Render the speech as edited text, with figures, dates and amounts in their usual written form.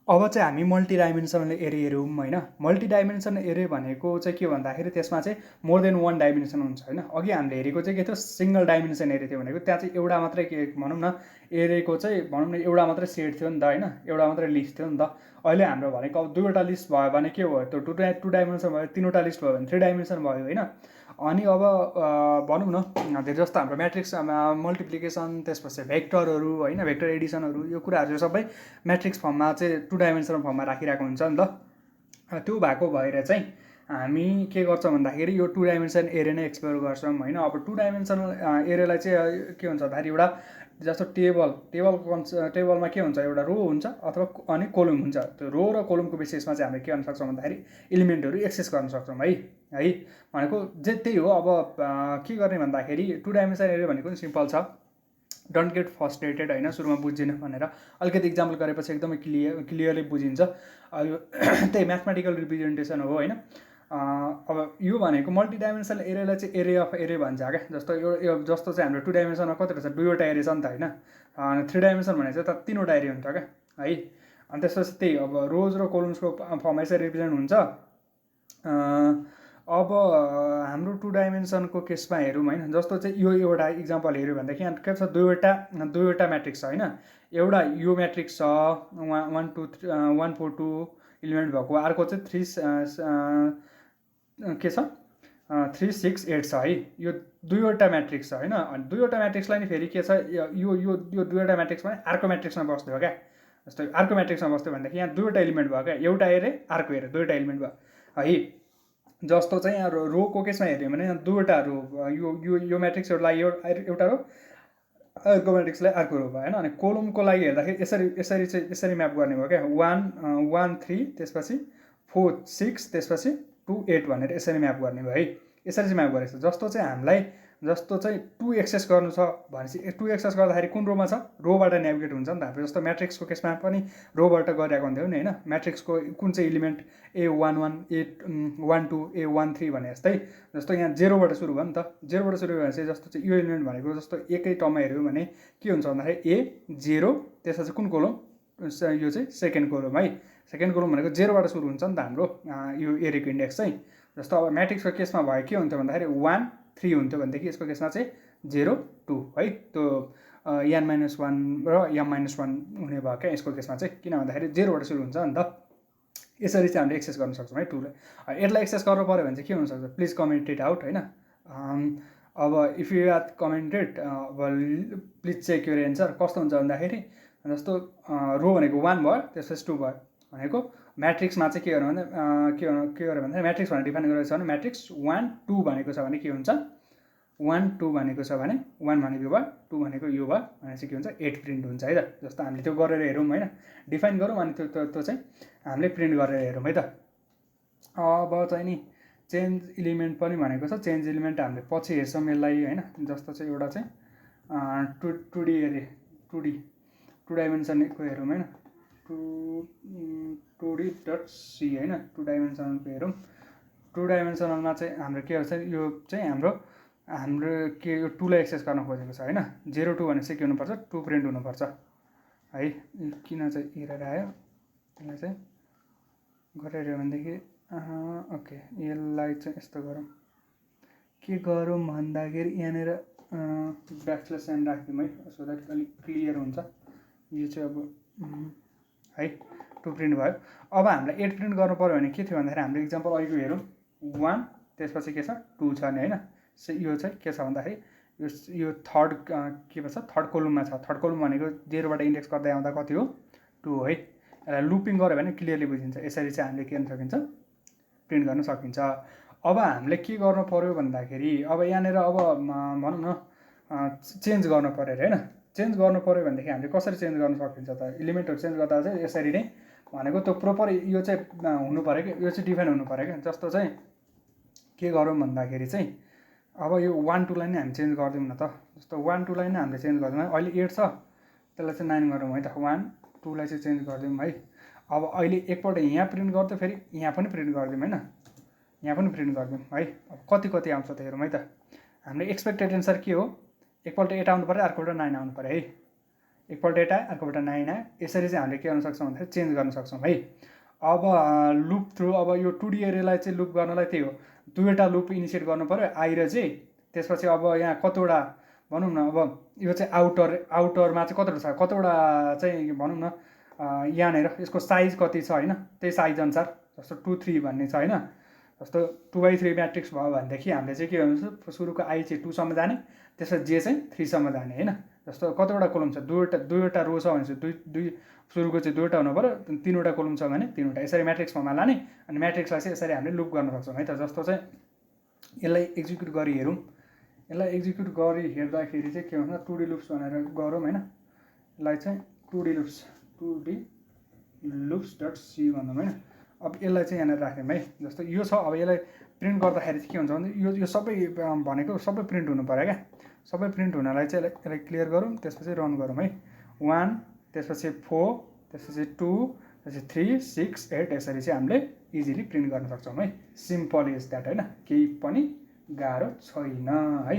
अब चाहिँ हामी मल्टिडाइमेन्सनल एरे हेरौँ होइन। मल्टिडाइमेन्सनल एरे भनेको चाहिँ के भन्दाखेरि त्यसमा चाहिँ मोर देन वान डाइमेन्सन हुन्छ होइन। अघि हामीले हेरेको चाहिँ के थियो, सिङ्गल डाइमेन्सन एरे थियो भनेको, त्यहाँ चाहिँ एउटा मात्रै के भनौँ न, एरेको चाहिँ भनौँ न एउटा मात्रै सेट थियो नि त होइन, एउटा मात्रै लिस्ट थियो नि त। अहिले हाम्रो भनेको अब दुईवटा लिस्ट भयो भने के भयो, त्यो टु डाइमेन्सन भयो, तिनवटा लिस्ट भयो भने थ्री डाइमेन्सन भयो होइन। अनि अब भनौँ न धेरै जस्तो हाम्रो म्याट्रिक्स मल्टिप्लिकेसन, त्यसपछि भेक्टरहरू होइन, भेक्टर एडिसनहरू, यो कुराहरू सबै म्याट्रिक्स फर्ममा चाहिँ टु डाइमेन्सनल फर्ममा राखिरहेको हुन्छ नि त। त्यो भएको भएर चाहिँ हामी के गर्छौँ भन्दाखेरि यो टु डाइमेन्सन एरे नै एक्सप्लोर गर्छौँ होइन। अब टु डाइमेन्सनल एरेलाई चाहिँ के हुन्छ भन्दाखेरि एउटा जस्तो टेबलमा के हुन्छ, एउटा रो हुन्छ अथवा अनि कोलम हुन्छ। त्यो रो र कोलमको बेसिसमा चाहिँ हामीले के गर्न सक्छौँ भन्दाखेरि इलिमेन्टहरू एक्सेस गर्न सक्छौँ है भनेको त्यही हो। अब के गर्ने भन्दाखेरि टु डाइमेन्सन एरे भनेको नि सिम्पल छ, डोन्ट गेट फ्रस्ट्रेटेड होइन, सुरुमा बुझिन भनेर अलिकति इक्जाम्पल गरेपछि एकदमै क्लियरली बुझिन्छ। यो त्यही म्याथमेटिकल रिप्रेजेन्टेसन हो होइन। अब यो भनेको मल्टिडाइमेन्सनल एरेलाई चाहिँ एरे अफ एरे भन्छ क्या। जस्तो चाहिँ हाम्रो टु डाइमेन्सनमा कतिवटा छ, दुईवटा एरे छ नि त होइन। थ्री डाइमेन्सन भनेको चाहिँ तिनवटा एरे हुन्छ क्या है। अनि त्यसपछि त्यही अब रोज र कोलम्सको फर्ममा चाहिँ रिप्रेजेन्ट हुन्छ। अब हाम्रो टु डाइमेन्सनको केसमा हेरौँ होइन, जस्तो चाहिँ यो एउटा इक्जाम्पल हेऱ्यो भनेदेखि यहाँ के छ, दुईवटा म्याट्रिक्स छ होइन। एउटा यो म्याट्रिक्स छ 1 4 2 इलिमेन्ट भएको, अर्को चाहिँ 3 6 8 छ है। यो दुईवटा म्याट्रिक्स छ होइन। अनि दुईवटा म्याट्रिक्सलाई नि फेरि के छ, यो दुईवटा म्याट्रिक्समा अर्को म्याट्रिक्समा बस्दै हो क्या। जस्तो अर्को म्याट्रिक्समा बस्दै भनेदेखि यहाँ दुईवटा इलिमेन्ट भयो क्या, एउटा एरे अर्को एरे, दुईवटा इलिमेन्ट भयो है। जस्तो चाहिँ यहाँ रोको केसमा हेऱ्यो भने दुईवटा रो, यो म्याट्रिक्स एउटा रो, अर्को म्याट्रिक्सलाई अर्को रो भयो होइन। अनि कोलमको लागि हेर्दाखेरि यसरी म्याप गर्ने भयो क्या, 1 1 3 त्यसपछि 4 6 त्यसपछि 2 8 भनेर यसरी म्याप गर्ने भयो है। यसरी चाहिँ म्याप गरेको छ। जस्तो चाहिँ हामीलाई जस्तो चाहिँ 2 एक्सेस गर्नु छ भनेपछि 2 एक्सेस गर्दाखेरि कुन रोमा छ, रोबाट नेभिगेट हुन्छ नि त हाम्रो। जस्तो म्याट्रिक्सको केसमा पनि रोबाट गरिरहेको हुन्थ्यो नि होइन। म्याट्रिक्सको कुन चाहिँ इलिमेन्ट A11 A12 A13 भने जस्तै, जस्तो यहाँ 0बाट सुरु भयो नि त। 0बाट सुरु भयो भने जस्तो चाहिँ यो इलिमेन्ट भनेको जस्तो एकै टर्ममा हेऱ्यो भने के हुन्छ भन्दाखेरि A0 त्यसपछि कुन कोलम, यो चाहिँ सेकेन्ड कोलम है। सेकेन्ड कोलम भनेको 0बाट सुरु हुन्छ नि त हाम्रो यो एरेको इन्डेक्स चाहिँ। जस्तो अब म्याट्रिक्सको केसमा भयो के हुन्थ्यो भन्दाखेरि 1 3 हुन्थ्यो भनेदेखि यसको केसमा चाहिँ 0 2 है। त्यो n-1 र m-1 हुने भयो क्या यसको केसमा चाहिँ, किन भन्दाखेरि 0बाट सुरु हुन्छ नि त। यसरी चाहिँ हामीले एक्सेस गर्न सक्छौँ है टुलाई। यसलाई एक्सेस गर्नु पऱ्यो भने चाहिँ के हुनसक्छ, प्लिज कमेन्ट इट आउट होइन। अब if you are commented please check your answer. कस्तो हुन्छ भन्दाखेरि जस्तो रो भनेको 1 भयो त्यसपछि 2 भयो भनेको म्याट्रिक्समा चाहिँ के गर्नु भन्दा के गर्यो भन्दाखेरि म्याट्रिक्स भनेर डिफाइन गरेको छ भने म्याट्रिक्स 1 2 भनेको छ भने के हुन्छ, 1 2 भनेको छ भने 1 भनेको यो भयो, 2 भनेको यो भयो भने चाहिँ के हुन्छ 8 प्रिन्ट हुन्छ है त। जस्तो हामीले त्यो गरेर हेरौँ होइन, डिफाइन गरौँ अनि त्यो चाहिँ हामीले प्रिन्ट गरेर हेरौँ है त। अब चाहिँ नि चेन्ज इलिमेन्ट पनि भनेको छ। चेन्ज इलिमेन्ट हामीले पछि हेर्छौँ यसलाई होइन। जस्तो चाहिँ एउटा चाहिँ टु टु डाइमेन्सनको हेरौँ होइन, टु.डी.सी होइन, टु डाइमेन्सनलको हेरौँ। टु डाइमेन्सनलमा चाहिँ हाम्रो के गर्छ, यो चाहिँ हाम्रो के यो 2लाई एक्सेस गर्न खोजेको छ होइन। 0 2 भने चाहिँ के हुनुपर्छ, 2 प्रिन्ट हुनुपर्छ है। किन चाहिँ एरर आयो यसलाई चाहिँ गरेर भनेदेखि ओके, यसलाई चाहिँ यस्तो गरौँ, के गरौँ भन्दाखेरि यहाँनिर ब्याकस्ल्यास एन राखिदिउँ है, सो द्याट अलिक क्लियर हुन्छ। यो चाहिँ अब है 2 प्रिन्ट भयो। अब हामीलाई 8 प्रिन्ट गर्नु पऱ्यो भने के थियो भन्दाखेरि हाम्रो इक्जाम्पल अहिलेको हेरौँ, 1 त्यसपछि के छ 2 छ नि होइन। यो चाहिँ के छ भन्दाखेरि यो थर्ड के भन्छ, थर्ड कोलममा छ। थर्ड कोलम भनेको 0बाट इन्डेक्स गर्दै आउँदा कति हो, 2 है। यसलाई लुपिङ गऱ्यो भने क्लियरली बुझिन्छ। यसरी चाहिँ हामीले के गर्न सकिन्छ, प्रिन्ट गर्न सकिन्छ। अब हामीले के गर्नु पऱ्यो भन्दाखेरि अब यहाँनिर अब भनौँ न चेन्ज गर्नु पऱ्यो अरे होइन। चेन्ज गर्नु पऱ्यो भनेदेखि हामीले कसरी चेन्ज गर्न सकिन्छ त, इलिमेन्टहरू चेन्ज गर्दा चाहिँ यसरी नै भनेको त्यो प्रोपर यो चाहिँ हुनु पऱ्यो कि, यो चाहिँ डिफाइन हुनु पऱ्यो क्या। जस्तो चाहिँ के गरौँ भन्दाखेरि चाहिँ अब यो 1 2लाई नै हामी चेन्ज गरिदिउँ न त। जस्तो 1 2लाई नै हामीले चेन्ज गरिदिउँ है। अहिले 8 छ त्यसलाई चाहिँ 9 गरौँ है त। 1 2लाई चाहिँ चेन्ज गरिदिउँ है। अब अहिले एकपल्ट यहाँ प्रिन्ट गर्दै फेरि यहाँ पनि प्रिन्ट गरिदिउँ होइन, यहाँ पनि प्रिन्ट गरिदिउँ है। अब कति आउँछ त हेरौँ है त। हामीले एक्सपेक्टेड एन्सर के हो, एकपल्ट 8 आउनु पऱ्यो, अर्कोपल्ट 9 आउनु पऱ्यो है। एकपल्ट 8 आयो अर्कोपल्ट 9 आयो यसरी चाहिँ हामीले के गर्न सक्छौँ भन्दाखेरि चेन्ज गर्न सक्छौँ है। अब लुप थ्रु अब यो 2D एरेलाई चाहिँ लुप गर्नलाई त्यही हो, दुईवटा लुप इनिसिएट गर्नु पऱ्यो आई र जे। त्यसपछि अब यहाँ कतिवटा भनौँ न, अब यो चाहिँ आउटरमा चाहिँ कतिवटा चाहिँ भनौँ न यहाँनिर यसको साइज कति छ होइन, त्यही साइज अनुसार जस्तो 2 3 भन्ने छ होइन। जस्तो 2x3 म्याट्रिक्स भयो भनेदेखि हामीले चाहिँ के गर्नु, सुरुको आई चाहिँ 2 सम्म जाने, त्यसपछि जे चाहिँ 3 सम्म जाने होइन। जस्तो कतिवटा कोलम छ, दुईवटा रो छ भने चाहिँ दुई सुरुको चाहिँ दुईवटा हुनु पऱ्यो, 3वटा कोलम छ भने 3वटा, यसरी म्याट्रिक्स फर्ममा लाने। अनि म्याट्रिक्सलाई चाहिँ यसरी हामीले लुप गर्न सक्छौँ है त। जस्तो चाहिँ यसलाई एक्जिक्युट गरी हेरौँ, यसलाई एक्जिक्युट गरी हेर्दाखेरि चाहिँ के भन्छ 2D लुप्स भनेर गरौँ होइन। यसलाई चाहिँ 2D लुप्स डट सी भनौँ होइन। अब यसलाई चाहिँ यहाँनिर राख्यौँ है। जस्तो यो छ, अब यसलाई प्रिन्ट गर्दाखेरि चाहिँ के हुन्छ भने यो सबै भनेको सबै प्रिन्ट हुनु पऱ्यो क्या। सबै प्रिन्ट हुनलाई चाहिँ यसलाई क्लियर गरौँ, त्यसपछि रन गरौँ है। 1 त्यसपछि 4 त्यसपछि 2 त्यसपछि 3 6 8 यसरी चाहिँ हामीले इजिली प्रिन्ट गर्न सक्छौँ है। सिम्पल इज द्याट होइन, केही पनि गाह्रो छैन है।